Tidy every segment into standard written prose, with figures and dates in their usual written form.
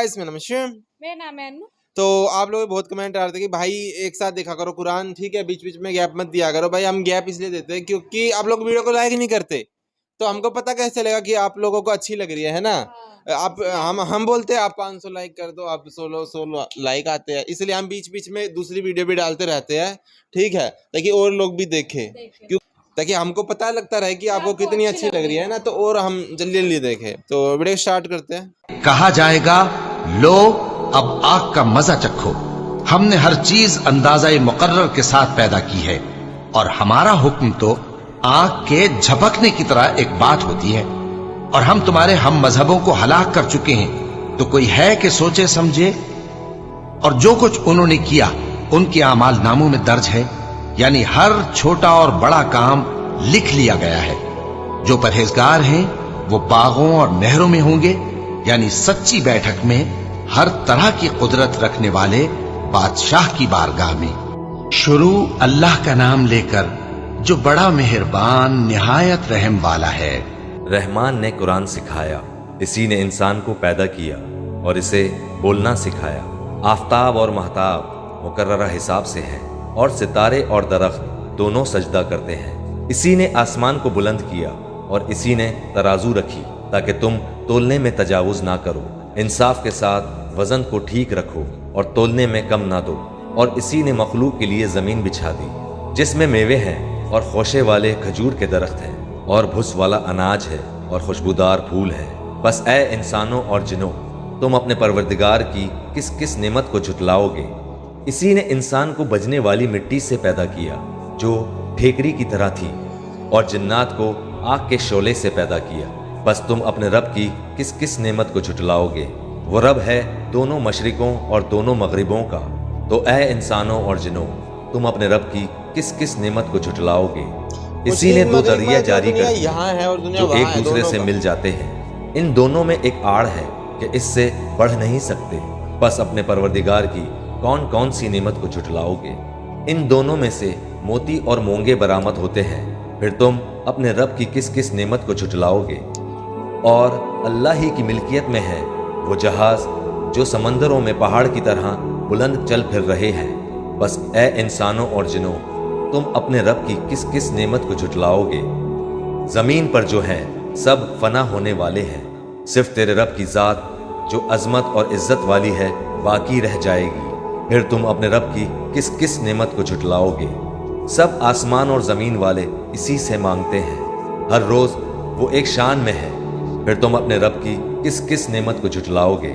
Guys मेरा नाम है शिव। मेरा नाम है अनु। तो आप लोग बहुत कमेंट आ रहे थे कि भाई एक साथ देखा करो कुरान, ठीक है, बीच बीच में गैप मत दिया करो। भाई हम गैप इसलिए देते हैं क्योंकि आप लोग वीडियो को लाइक नहीं करते, तो हमको पता कैसे चलेगा कि आप लोगों को अच्छी लग रही है ना। आप हम बोलते हैं आप 500 लाइक कर दो, आप 16 लाइक आते हैं, इसलिए हम बीच बीच में दूसरी वीडियो भी डालते रहते हैं, ठीक है, ताकि और लोग भी देखें, क्यों, ताकि हमको पता लगता रहे कि आपको कितनी अच्छी लग रही है ना, तो और हम जल्दी जल्दी देखें। तो वीडियो स्टार्ट करते हैं। कहा जाएगा, लो अब आग का मजा चखो। हमने हर चीज अंदाजा मुकर्रर के साथ पैदा की है और हमारा हुक्म तो आग के झपकने की तरह एक बात होती है। और हम तुम्हारे हम मजहबों को हलाक कर चुके हैं, तो कोई है कि सोचे समझे। और जो कुछ उन्होंने किया उनके आमाल नामों में दर्ज है, यानी हर छोटा और बड़ा काम लिख लिया गया है। जो परहेजगार हैं वो बागों और नहरों में होंगे, यानी सच्ची बैठक में हर तरह की कुदरत रखने वाले बादशाह की बारगाह में। शुरू अल्लाह का नाम लेकर जो बड़ा मेहरबान निहायत रहम वाला है। रहमान ने कुरान सिखाया, इसी ने इंसान को पैदा किया और इसे बोलना सिखाया। आफताब और महताब मुकर्ररा हिसाब से हैं और सितारे और दरख्त दोनों सजदा करते हैं। इसी ने आसमान को बुलंद किया और इसी ने तराजू रखी ताकि तुम तोलने में तजावुज ना करो। इंसाफ के साथ वजन को ठीक रखो और तोलने में कम ना दो। और इसी ने मखलूक के लिए जमीन बिछा दी जिसमें मेवे हैं और खोशे वाले खजूर के दरख्त हैं और भुस वाला अनाज है और खुशबूदार फूल है। बस ए इंसानों और जिनों, तुम अपने परवरदिगार की किस किस नेमत को झुटलाओगे। इसी ने इंसान को बजने वाली मिट्टी से पैदा किया जो ठेकरी की तरह थी और जिन्नात को आग के शोले से पैदा किया। बस तुम अपने रब की किस किस नेमत को झुटलाओगे। वो रब है दोनों मशरिकों और दोनों मगरिबों का। तो ए इंसानों और जिनों, तुम अपने रब की किस किस नेमत को झुटलाओगे। इसी ने दो दरिया जारी कर दिए जो एक दूसरे से मिल जाते हैं। इन दोनों में एक आड़ है कि इससे बढ़ नहीं सकते। बस अपने परवरदिगार की कौन कौन सी नेमत को झुटलाओगे। इन दोनों में से मोती और मूंगे बरामद होते हैं, फिर तुम अपने रब की किस किस नेमत को झुटलाओगे। और अल्लाह ही की मिल्कियत में है वो जहाज जो समंदरों में पहाड़ की तरह बुलंद चल फिर रहे हैं। बस ए इंसानों और जिनों, तुम अपने रब की किस किस नेमत को झुटलाओगे। जमीन पर जो है सब फना होने वाले हैं, सिर्फ तेरे रब की जात जो अजमत और इज्जत वाली है बाकी रह जाएगी। फिर तुम अपने रब की किस किस नेमत को झुटलाओगे। सब आसमान और जमीन वाले इसी से मांगते हैं, हर रोज वो एक शान में है। फिर तुम अपने रब की किस किस नेमत को झुटलाओगे।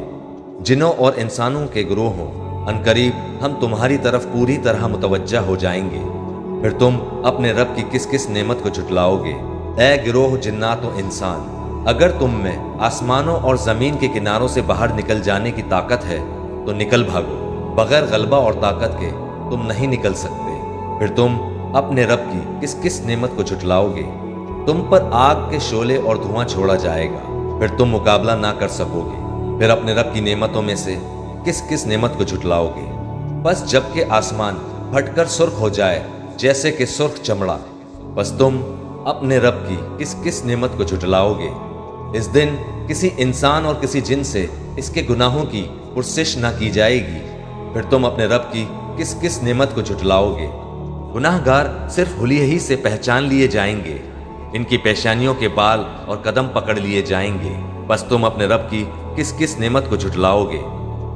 जिनों और इंसानों के ग्रोहों, अनकरीब हम तुम्हारी तरफ पूरी तरह मुतवज्जा हो जाएंगे। फिर तुम अपने रब की किस किस नेमत को झुटलाओगे। ए गिरोह जिन्नात और इंसान, अगर तुम में आसमानों और जमीन के किनारों से बाहर निकल जाने की ताकत है तो निकल भागो। बगैर गलबा और ताकत के तुम नहीं निकल सकते। फिर तुम अपने रब की किस किस नेमत को झुटलाओगे। तुम पर आग के शोले और धुआं छोड़ा जाएगा, फिर तुम मुकाबला ना कर सकोगे। फिर अपने रब की नेमतों में से किस किस नेमत को झुटलाओगे। बस जबकि आसमान फटकर सुर्ख हो जाए जैसे कि सुर्ख चमड़ा, बस तुम अपने रब की किस किस नेमत को झुटलाओगे। इस दिन किसी इंसान और किसी जिन से इसके गुनाहों की पुरसिश ना की जाएगी। फिर तुम अपने रब की किस किस नेमत को झुटलाओगे। गुनाहगार सिर्फ हुलिये ही से पहचान लिए जाएंगे, इनकी पेशानियों के बाल और कदम पकड़ लिए जाएंगे। बस तुम अपने रब की किस किस नेमत को झुटलाओगे।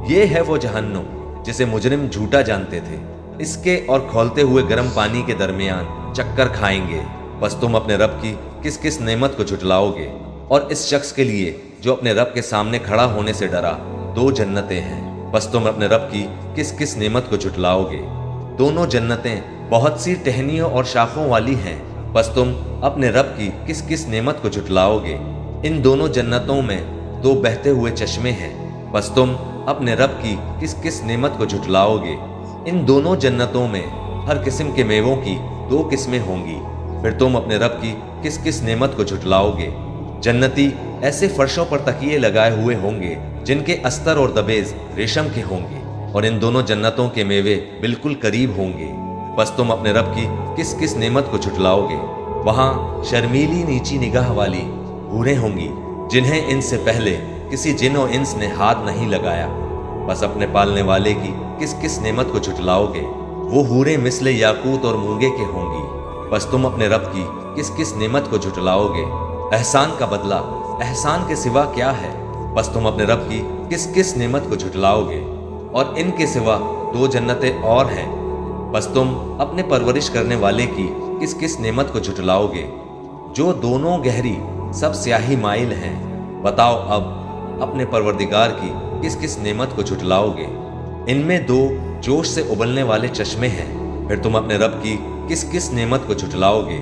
ये है वो जहन्नुम जिसे मुजरिम झूठा जानते थे। इसके और खौलते हुए गर्म पानी के दरमियान चक्कर खाएंगे। बस तुम अपने रब की किस किस नेमत को झुटलाओगे। और इस शख्स के लिए जो अपने रब के सामने खड़ा होने से डरा, दो जन्नतें हैं। बस तुम अपने रब की किस किस नेमत को झुटलाओगे। दोनों जन्नतें बहुत सी टहनियों और शाखों वाली हैं। बस तुम अपने रब की किस किस नेमत को झुटलाओगे। इन दोनों जन्नतों में दो बहते हुए चश्मे हैं। बस तुम अपने रब की किस किस नेमत को झुटलाओगे। इन दोनों जन्नतों में हर किस्म के मेवों की दो किस्में होंगी। फिर तुम अपने रब की किस किस नेमत को झुटलाओगे। जन्नती ऐसे फर्शों पर तकिए लगाए हुए होंगे जिनके अस्तर और दबेज रेशम के होंगे और इन दोनों जन्नतों के मेवे बिल्कुल करीब होंगे। बस तुम अपने रब की किस किस नेमत को झुटलाओगे। वहां शर्मीली नीची निगाह वाली हूरें होंगी जिन्हें इनसे पहले کسی جن و انس نے ہاتھ نہیں لگایا۔ بس اپنے پالنے والے کی کس کس نعمت کو جھٹلاؤ گے؟ وہ حوریں مثل یاقوت اور مونگے کے ہوں گی۔ بس تم اپنے رب کی کس کس نعمت کو جھٹلاؤ گے؟ احسان کا بدلہ احسان کے سوا کیا ہے؟ بس تم اپنے رب کی کس کس نعمت کو جھٹلاؤ گے؟ اور ان کے سوا 2 جنتیں اور ہیں۔ بس تم اپنے پرورش کرنے والے کی کس کس نعمت کو جھٹلاؤ گے؟ جو دونوں گہری سب سیاہی مائل ہیں۔ بتاؤ اب اپنے پروردگار کی کس کس نعمت کو جھٹلاؤ گے؟ ان میں 2 جوش سے ابلنے والے چشمے ہیں، پھر تم اپنے رب کی کس کس نعمت کو جھٹلاؤ گے؟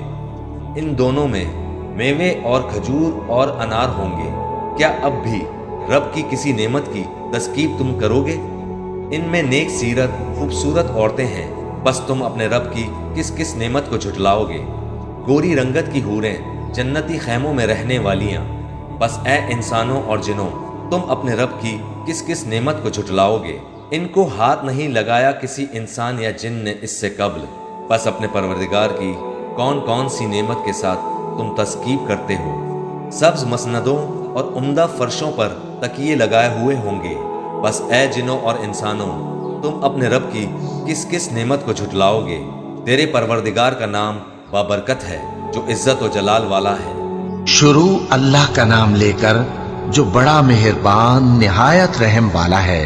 ان دونوں میں میوے اور کھجور اور انار ہوں گے، کیا اب بھی رب کی کسی نعمت کی تذکیر تم کرو گے؟ ان میں نیک سیرت خوبصورت عورتیں ہیں، بس تم اپنے رب کی کس کس نعمت کو جھٹلاؤ گے؟ گوری رنگت کی حوریں جنتی خیموں میں رہنے والیاں، بس اے انسانوں اور جنوں تم اپنے رب کی کس کس نعمت کو جھٹلاؤ گے؟ ان کو ہاتھ نہیں لگایا کسی انسان یا جن نے اس سے قبل، بس اپنے پروردگار کی کون کون سی نعمت کے ساتھ تم تذکیر کرتے ہو؟ سبز مسندوں اور عمدہ فرشوں پر تکیے لگائے ہوئے ہوں گے، بس اے جنوں اور انسانوں تم اپنے رب کی کس کس نعمت کو جھٹلاؤ گے؟ تیرے پروردگار کا نام بابرکت ہے جو عزت و جلال والا ہے۔ شروع اللہ کا نام لے کر جو بڑا مہربان نہایت رحم والا ہے۔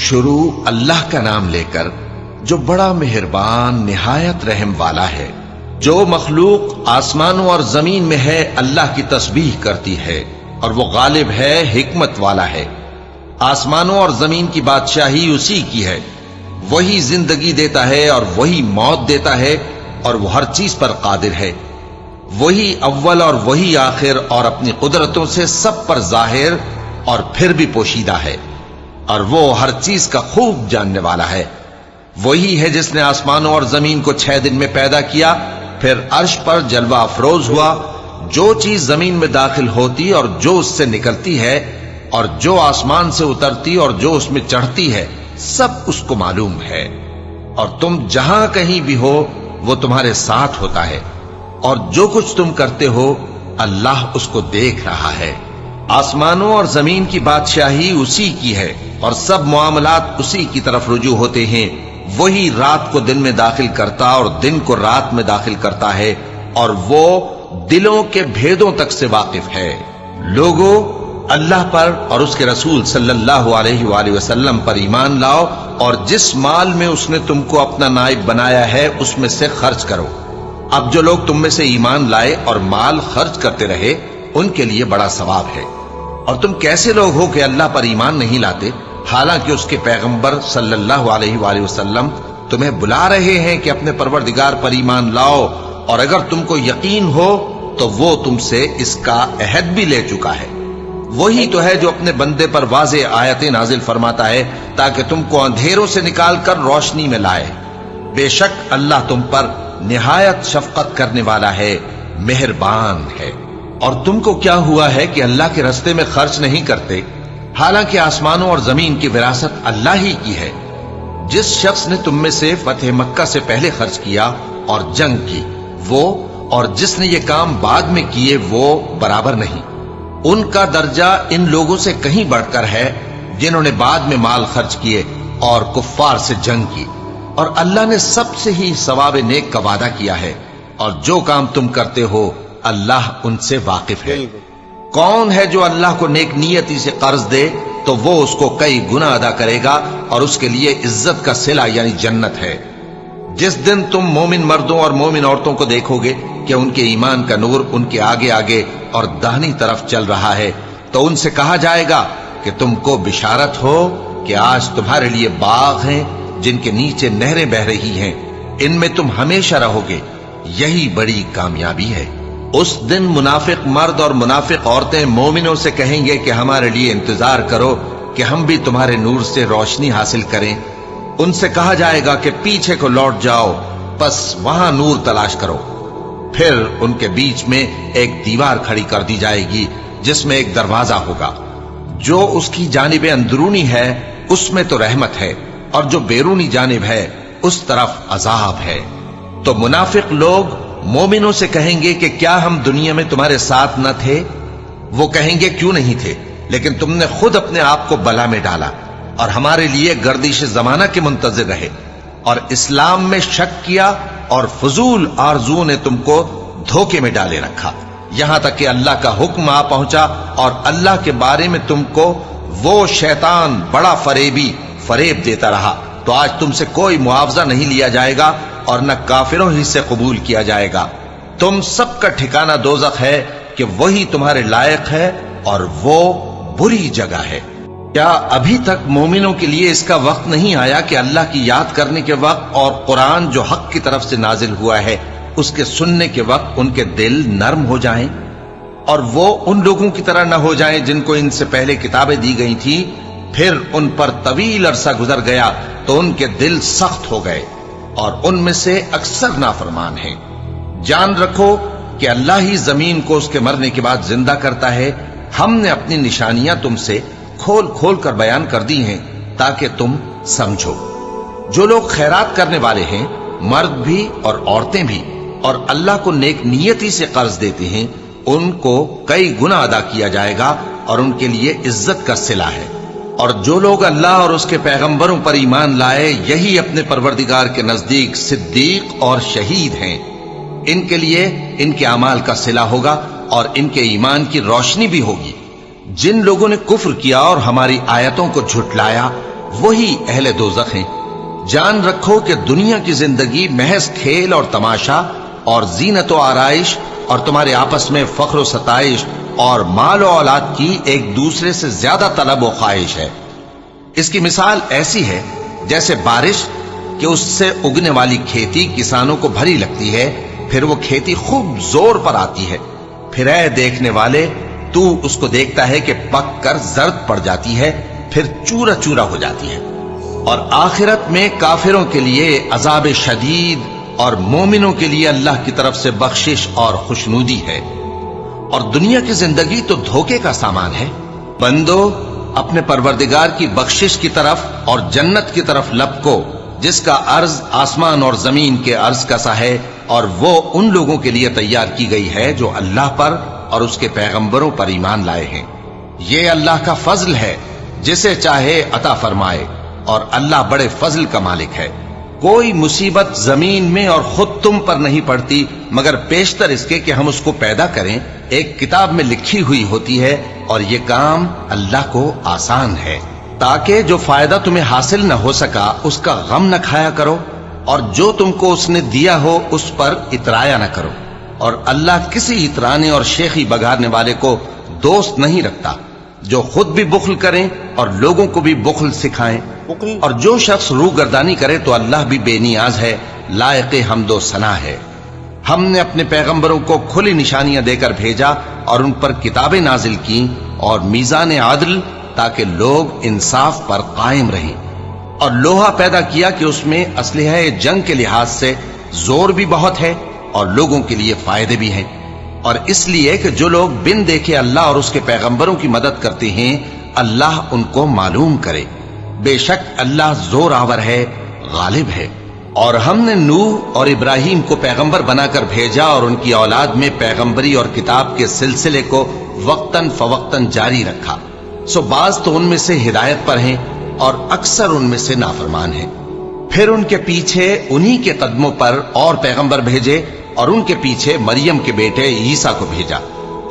شروع اللہ کا نام لے کر جو بڑا مہربان نہایت رحم والا ہے۔ جو مخلوق آسمانوں اور زمین میں ہے اللہ کی تسبیح کرتی ہے اور وہ غالب ہے، حکمت والا ہے۔ آسمانوں اور زمین کی بادشاہی اسی کی ہے، وہی زندگی دیتا ہے اور وہی موت دیتا ہے، اور وہ ہر چیز پر قادر ہے۔ وہی اول اور وہی آخر، اور اپنی قدرتوں سے سب پر ظاہر اور پھر بھی پوشیدہ ہے، اور وہ ہر چیز کا خوب جاننے والا ہے۔ وہی ہے جس نے آسمانوں اور زمین کو 6 دن میں پیدا کیا، پھر عرش پر جلوہ افروز ہوا۔ جو چیز زمین میں داخل ہوتی اور جو اس سے نکلتی ہے، اور جو آسمان سے اترتی اور جو اس میں چڑھتی ہے، سب اس کو معلوم ہے۔ اور تم جہاں کہیں بھی ہو وہ تمہارے ساتھ ہوتا ہے، اور جو کچھ تم کرتے ہو اللہ اس کو دیکھ رہا ہے۔ آسمانوں اور زمین کی بادشاہی اسی کی ہے، اور سب معاملات اسی کی طرف رجوع ہوتے ہیں۔ وہی رات کو دن میں داخل کرتا اور دن کو رات میں داخل کرتا ہے، اور وہ دلوں کے بھیدوں تک سے واقف ہے۔ لوگوں، اللہ پر اور اس کے رسول صلی اللہ علیہ وآلہ وسلم پر ایمان لاؤ، اور جس مال میں اس نے تم کو اپنا نائب بنایا ہے اس میں سے خرچ کرو۔ اب جو لوگ تم میں سے ایمان لائے اور مال خرچ کرتے رہے ان کے لیے بڑا ثواب ہے۔ اور تم کیسے لوگ ہو کہ اللہ پر ایمان نہیں لاتے، حالانکہ اس کے پیغمبر صلی اللہ علیہ وآلہ وسلم تمہیں بلا رہے ہیں کہ اپنے پروردگار پر ایمان لاؤ، اور اگر تم کو یقین ہو تو وہ تم سے اس کا عہد بھی لے چکا ہے۔ وہی تو ہے جو اپنے بندے پر واضح آیتیں نازل فرماتا ہے تاکہ تم کو اندھیروں سے نکال کر روشنی میں لائے۔ بے شک اللہ تم پر نہایت شفقت کرنے والا ہے، مہربان ہے۔ اور تم کو کیا ہوا ہے کہ اللہ کے راستے میں خرچ نہیں کرتے، حالانکہ آسمانوں اور زمین کی وراثت اللہ ہی کی ہے۔ جس شخص نے تم میں سے فتح مکہ سے پہلے خرچ کیا اور جنگ کی، وہ اور جس نے یہ کام بعد میں کیے وہ برابر نہیں۔ ان کا درجہ ان لوگوں سے کہیں بڑھ کر ہے جنہوں نے بعد میں مال خرچ کیے اور کفار سے جنگ کی، اور اللہ نے سب سے ہی ثواب نیک کا وعدہ کیا ہے، اور جو کام تم کرتے ہو اللہ ان سے واقف ہے۔ کون ہے جو اللہ کو نیک نیتی سے قرض دے تو وہ اس کو کئی گنا ادا کرے گا، اور اس کے لیے عزت کا صلہ یعنی جنت ہے۔ جس دن تم مومن مردوں اور مومن عورتوں کو دیکھو گے کہ ان کے ایمان کا نور ان کے آگے آگے اور داہنی طرف چل رہا ہے، تو ان سے کہا جائے گا کہ تم کو بشارت ہو کہ آج تمہارے لیے باغ ہیں جن کے نیچے نہریں بہ رہی ہیں، ان میں تم ہمیشہ رہو گے، یہی بڑی کامیابی ہے۔ اس دن منافق مرد اور منافق عورتیں مومنوں سے کہیں گے کہ ہمارے لیے انتظار کرو کہ ہم بھی تمہارے نور سے روشنی حاصل کریں۔ ان سے کہا جائے گا کہ پیچھے کو لوٹ جاؤ، پس وہاں نور تلاش کرو۔ پھر ان کے بیچ میں ایک دیوار کھڑی کر دی جائے گی جس میں ایک دروازہ ہوگا، جو اس کی جانب اندرونی ہے اس میں تو رحمت ہے، اور جو بیرونی جانب ہے اس طرف عذاب ہے۔ تو منافق لوگ مومنوں سے کہیں گے کہ کیا ہم دنیا میں تمہارے ساتھ نہ تھے؟ وہ کہیں گے کیوں نہیں تھے، لیکن تم نے خود اپنے آپ کو بلا میں ڈالا اور ہمارے لیے گردش زمانہ کے منتظر رہے، اور اسلام میں شک کیا، اور فضول آرزو نے تم کو دھوکے میں ڈالے رکھا، یہاں تک کہ اللہ کا حکم آ پہنچا، اور اللہ کے بارے میں تم کو وہ شیطان بڑا فریب دیتا رہا۔ تو آج تم سے کوئی معاوضہ نہیں لیا جائے گا اور نہ کافروں ہی سے قبول کیا جائے گا۔ تم سب کا ٹھکانہ دوزخ ہے کہ وہی تمہارے لائق ہے، اور وہ بری جگہ ہے۔ کیا ابھی تک مومنوں کے لیے اس کا وقت نہیں آیا کہ اللہ کی یاد کرنے کے وقت اور قرآن جو حق کی طرف سے نازل ہوا ہے اس کے سننے کے وقت ان کے دل نرم ہو جائیں، اور وہ ان لوگوں کی طرح نہ ہو جائیں جن کو ان سے پہلے کتابیں دی گئی تھیں، پھر ان پر طویل عرصہ گزر گیا تو ان کے دل سخت ہو گئے، اور ان میں سے اکثر نافرمان ہیں۔ جان رکھو کہ اللہ ہی زمین کو اس کے مرنے کے بعد زندہ کرتا ہے۔ ہم نے اپنی نشانیاں تم سے کھول کھول کر بیان کر دی ہیں تاکہ تم سمجھو۔ جو لوگ خیرات کرنے والے ہیں، مرد بھی اور عورتیں بھی، اور اللہ کو نیک نیتی سے قرض دیتے ہیں، ان کو کئی گنا ادا کیا جائے گا، اور ان کے لیے عزت کا صلہ ہے۔ اور جو لوگ اللہ اور اس کے پیغمبروں پر ایمان لائے، یہی اپنے پروردگار کے نزدیک صدیق اور شہید ہیں۔ ان کے لیے ان کے اعمال کا صلہ ہوگا، اور ان کے ایمان کی روشنی بھی ہوگی۔ جن لوگوں نے کفر کیا اور ہماری آیتوں کو جھٹلایا، वही अहले दोज़ख हैं। जान रखो कि दुनिया की जिंदगी महज खेल और तमाशा और जीनत व आराइश और तुम्हारे आपस में फख्र व सताइश और माल व औलाद की एक दूसरे से ज्यादा तलब व ख्वाहिश है। इसकी मिसाल ऐसी है जैसे बारिश कि उससे उगने वाली खेती किसानों को भरी लगती है, फिर वो खेती खूब जोर पर आती है, फिर ऐ देखने वाले तू उसको देखता है कि पक कर जर्द पड़ जाती है, फिर चूरा चूरा हो जाती है। और आखिरत में काफिरों के लिए अजाब शदीद और मोमिनों के लिए अल्लाह की तरफ से बख्शिश और खुशनुदी है। और दुनिया की जिंदगी तो धोखे का सामान है। बंदो, अपने परवरदिगार की बख्शिश की तरफ और जन्नत की तरफ लपको जिसका अर्ज आसमान और जमीन के अर्ज का सा है, और वो उन लोगों के लिए तैयार की गई है जो अल्लाह पर और उसके पैगंबरों पर ईमान लाए हैं। ये अल्लाह का फजल है, जिसे चाहे अता फरमाए, और अल्लाह बड़े फजल का मालिक है। कोई मुसीबत जमीन में और खुद तुम पर नहीं पड़ती मगर पेशतर इसके कि हम उसको पैदा करें, एक किताब में लिखी हुई होती है, और ये काम अल्लाह को आसान है, ताकि जो फायदा तुम्हें हासिल न हो सका उसका गम न खाया करो, और जो तुमको उसने दिया हो उस पर इतराया न करो। और अल्लाह किसी इतराने और शेखी बघारने वाले को दोस्त नहीं रखता। जो खुद भी बुख्ल करें और लोगों को भी बुख्ल सिखाएं, और जो शख्स रूगर्दानी करे तो अल्लाह भी बेनियाज है, लायक हमदो सना है। हमने अपने पैगंबरों को खुली निशानियां देकर भेजा और उन पर किताबें नाजिल की और मीजान आदल, ताकि लोग इंसाफ पर कायम रहें। और लोहा पैदा किया कि उसमें असलहा जंग के लिहाज से जोर भी बहुत है और लोगों के लिए फायदे भी हैं, और इसलिए कि जो लोग बिन देखे अल्लाह और उसके पैगंबरों की मदद करते हैं, अल्लाह उनको मालूम करे। बेशक अल्लाह जोर आवर है, गालिब है। और हमने नूह और इब्राहिम को पैगंबर बनाकर भेजा और उनकी औलाद में पैगंबरी और किताब के सिलसिले को वक्तन फवक्तन जारी रखा। सो बाज तो उनमें से हिदायत पर हैं और अक्सर उनमें से नाफरमान हैं। फिर उनके पीछे उन्हीं के कदमों पर और पैगंबर भेजे, और उनके पीछे मरियम के बेटे ईसा को भेजा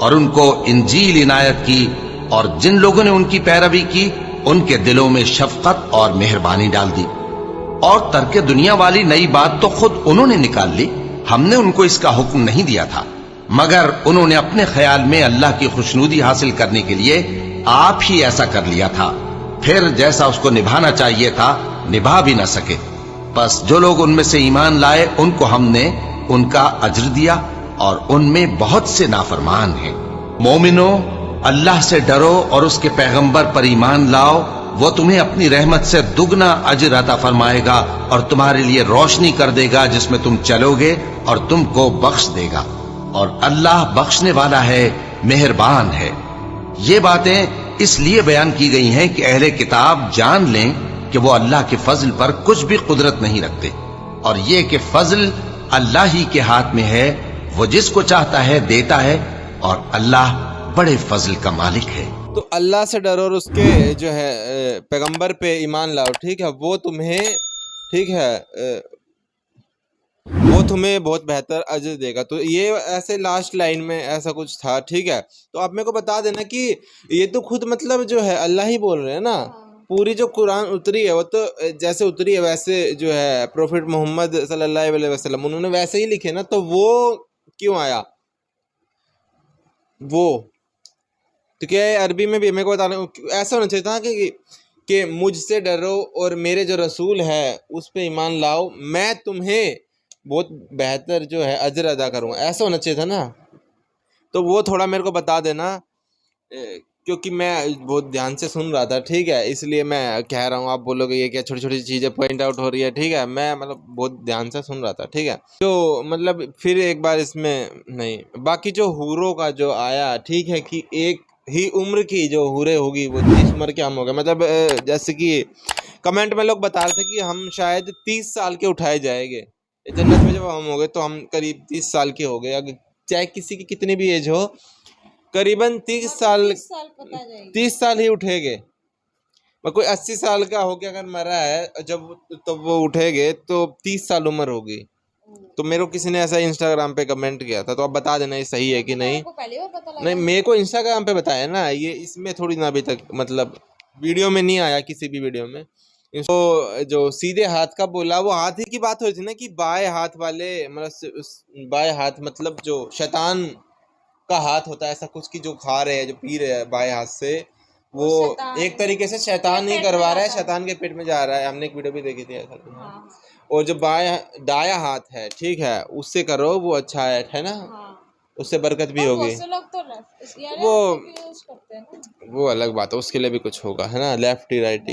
और उनको इंजील इनायत की, और जिन लोगों ने उनकी पैरवी की उनके दिलों में शफकत और मेहरबानी डाल दी। और तर्क दुनिया वाली नई बात तो खुद उन्होंने निकाल ली, हमने उनको इसका हुक्म नहीं दिया था, मगर उन्होंने अपने ख्याल में अल्लाह की खुशनुदी हासिल करने के लिए आप ही ऐसा कर लिया था। फिर जैसा उसको निभाना चाहिए था निभा भी न सके। बस जो लोग उनमें से ईमान लाए उनको हमने उनका अज्र दिया, और उनमें बहुत से नाफरमान हैं। मोमिनो, अल्लाह से डरो और उसके पैगंबर पर ईमान लाओ, वो तुम्हें अपनी रहमत से दुगना अज्र अता फरमाएगा और तुम्हारे लिए रोशनी कर देगा जिसमें तुम चलोगे, और तुमको बख्श देगा। और अल्लाह बख्शने वाला है, मेहरबान है। ये बातें इसलिए बयान की गई हैं कि अहले किताब जान लें कि वो अल्लाह के फजल पर कुछ भी कुदरत नहीं रखते, और ये कि फजल अल्लाह ही के हाथ में है, वो जिसको चाहता है देता है, और अल्लाह बड़े फजल का मालिक है। तो अल्लाह से डरो और उसके जो है पैगंबर पे ईमान लाओ, ठीक है, वो तुम्हें, ठीक है, वो तुम्हें बहुत बेहतर अजर देगा। तो ये ऐसे लास्ट लाइन में ऐसा कुछ था, ठीक है। तो आप मेरे को बता देना कि ये तो खुद मतलब जो है अल्लाह ही बोल रहे हैं ना। पूरी जो कुरान उतरी है वो तो जैसे उतरी है वैसे जो है प्रोफेट मोहम्मद सल्लल्लाहु अलैहि वसल्लम उन्होंने वैसे ही लिखे ना, तो वो क्यों आया वो? तो क्या है अरबी में भी मेरे को बताना ऐसा होना चाहिए था कि मुझसे डरो और मेरे जो रसूल है उस पे ईमान लाओ, मैं तुम्हें बहुत बेहतर जो है अजर अदा करूँगा, ऐसा होना चाहिए था ना। तो वो थोड़ा मेरे को बता देना, क्योंकि मैं बहुत ध्यान से सुन रहा था, ठीक है, इसलिए मैं कह रहा हूँ। आप बोलोगे ये क्या छोटी छोटी चीज़ें पॉइंट आउट हो रही है, ठीक है, मैं मतलब बहुत ध्यान से सुन रहा था, ठीक है। तो मतलब फिर एक बार इसमें नहीं, बाकी जो हूरों का जो आया, ठीक है, कि एक ही उम्र की जो हूरें होगी वो 30 उम्र के हम हो गए। मतलब जैसे कि कमेंट में लोग बता रहे थे कि हम शायद 30 साल के उठाए जाएंगे जन्नत में, जब हम हो गए तो हम करीब 30 साल के हो गए। अगर चाहे किसी की कितनी भी एज हो, करीबन 30 साल ही उठेंगे। कोई 80 साल का हो के अगर मरा है जब, तो वो उठेंगे तो 30 साल उम्र होगी। तो मेरे को किसी ने ऐसा इंस्टाग्राम पे कमेंट किया था, तो आप बता देना ये सही है कि नहीं। नहीं, मेरे को इंस्टाग्राम पे बताया ना, ये इसमें थोड़ी ना अभी तक मतलब वीडियो में नहीं आया, किसी भी वीडियो में। اس کو جو سیدھے ہاتھ کا بولا وہ ہاتھ ہی کی بات ہو رہی تھی نا کہ بائیں ہاتھ والے مطلب بائیں ہاتھ مطلب جو شیطان کا ہاتھ ہوتا ہے ایسا کچھ کی جو کھا رہے ہیں جو پی رہے ہیں بائیں ہاتھ سے وہ ایک طریقے سے شیطان نہیں کروا رہا ہے شیطان کے پیٹ میں جا رہا ہے. ہم نے ایک ویڈیو بھی دیکھی تھی ایسا. اور جو دایاں ہاتھ ہے ٹھیک ہے اس سے کرو وہ اچھا ہے نا اس سے برکت بھی ہوگی. وہ الگ بات ہے اس کے لیے بھی کچھ ہوگا ہے نا لیفٹ رائٹ